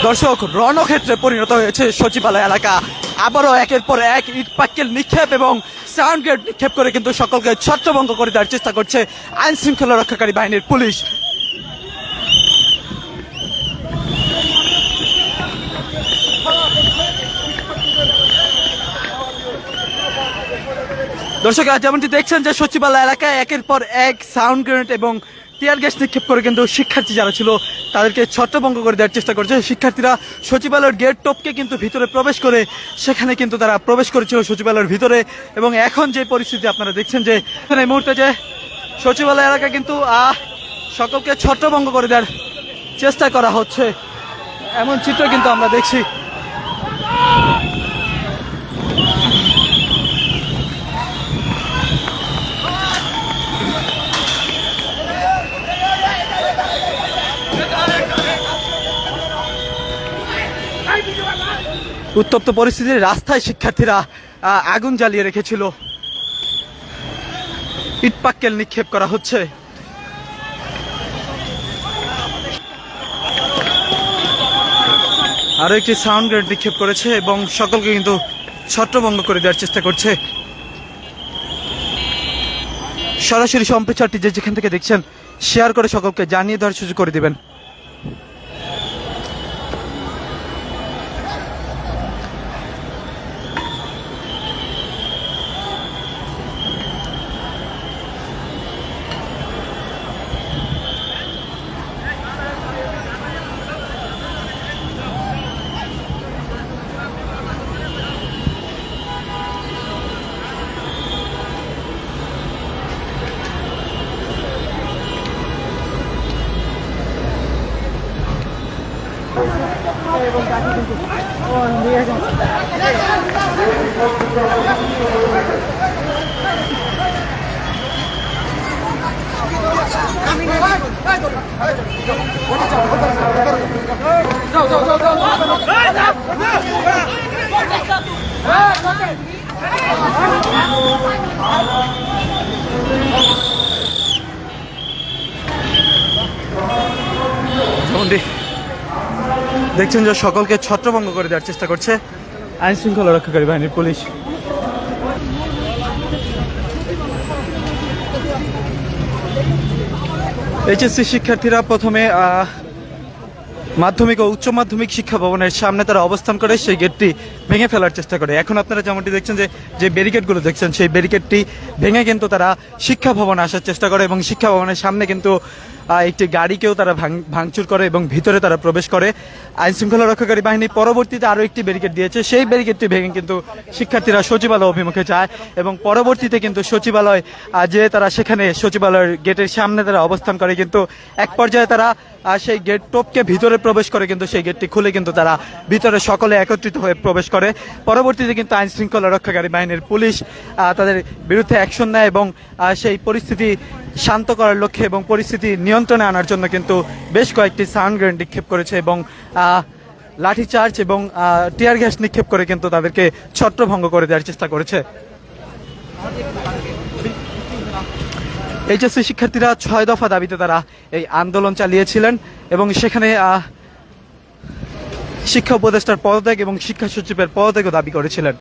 দর্শক, রণক্ষেত্রে পরিণত হয়েছে সচিবালয় এলাকা। আবারও একের পর এক ইট পাটকেল নিক্ষেপ এবং সাউন্ড গ্রেড নিক্ষেপ করে কিন্তু সকলকে ছত্রভঙ্গ করে দেওয়ার চেষ্টা করছে আইন শৃঙ্খলা রক্ষাকারী বাহিনীর পুলিশ। দর্শক, যেমনটি দেখছেন যে সচিবালয় এলাকায় একের পর এক সাউন্ড গ্রেনেড এবং টিয়ার গ্যাস নিক্ষেপ করে কিন্তু শিক্ষার্থী যারা ছিল তাদেরকে ছত্রভঙ্গ করে দেওয়ার চেষ্টা করছে। শিক্ষার্থীরা সচিবালয়ের গেট টপকে কিন্তু ভিতরে প্রবেশ করে সেখানে কিন্তু তারা প্রবেশ করেছিল সচিবালয়ের ভিতরে। এবং এখন যে পরিস্থিতি আপনারা দেখছেন যে এই মুহূর্তে যে সচিবালয় এলাকা কিন্তু সকলকে ছত্রভঙ্গ করে দেওয়ার চেষ্টা করা হচ্ছে, এমন চিত্র কিন্তু আমরা দেখছি। উত্তপ্ত পরিস্থিতির রাস্তায় শিক্ষার্থীরা আগুন জ্বালিয়ে রেখেছিল, ইটপাটকেল নিক্ষেপ করা হচ্ছে। আরো একটি সাউন্ড গ্রেনেড নিক্ষেপ করেছে এবং সকলকে কিন্তু ছত্রভঙ্গ করে দেওয়ার চেষ্টা করছে। সরাসরি সম্প্রচারটি যেখান থেকে দেখছেন শেয়ার করে সকলকে জানিয়ে দেওয়ার সুযোগ করে দিবেন। দেখছেন যে সকলকে ছত্রভঙ্গ করে দেওয়ার চেষ্টা করছে আইন শৃঙ্খলা রক্ষাকারী বাহিনীর পুলিশ। এইচএসসি শিক্ষার্থীরা প্রথমে মাধ্যমিক ও উচ্চ মাধ্যমিক শিক্ষা ভবনের সামনে তারা অবস্থান করে সেই গেটটি ভেঙে ফেলার চেষ্টা করে। এখন আপনারা যেমনটি দেখছেন যে ব্যারিকেডগুলো দেখছেন সেই ব্যারিকেডটি ভেঙে কিন্তু তারা শিক্ষা ভবনে আসার চেষ্টা করে এবং শিক্ষা ভবনের সামনে কিন্তু একটি গাড়িকেও তারা ভাঙচুর করে এবং ভিতরে তারা প্রবেশ করে। আইন শৃঙ্খলা রক্ষাকারী বাহিনী পরবর্তীতে আরও একটি ব্যারিকেড দিয়েছে, সেই ব্যারিকেডটি ভেঙে কিন্তু শিক্ষার্থীরা সচিবালয় অভিমুখে যায় এবং পরবর্তীতে কিন্তু সচিবালয় যে তারা সেখানে সচিবালয়ের গেটের সামনে তারা অবস্থান করে, কিন্তু এক পর্যায়ে তারা সেই গেট টপকে ভিতরে প্রবেশ করে কিন্তু সেই গেটটি খুলে কিন্তু তারা ভিতরে সকলে একত্রিত হয়ে প্রবেশ করে। পরবর্তীতে কিন্তু আইন শৃঙ্খলা রক্ষাকারী বাহিনীর পুলিশ তাদের বিরুদ্ধে অ্যাকশন নেয় এবং সেই পরিস্থিতি শান্ত করার লক্ষ্যে এবং পরিস্থিতি নিয়ন্ত্রণে আনার জন্য কিন্তু বেশ কয়েকটি সাউন্ড গ্রেনেড নিক্ষেপ করেছে এবং লাঠিচার্জ এবং টিয়ার গ্যাস নিক্ষেপ করে কিন্তু তাদেরকে ছত্রভঙ্গ করে দেওয়ার চেষ্টা করেছে। এইচএসসি শিক্ষার্থীরা 6 দফা দাবিতে তারা এই আন্দোলন চালিয়েছিলেন এবং সেখানে শিক্ষা উপদেষ্টার পদত্যাগ এবং শিক্ষা সচিবের পদত্যাগও দাবি করেছিলেন।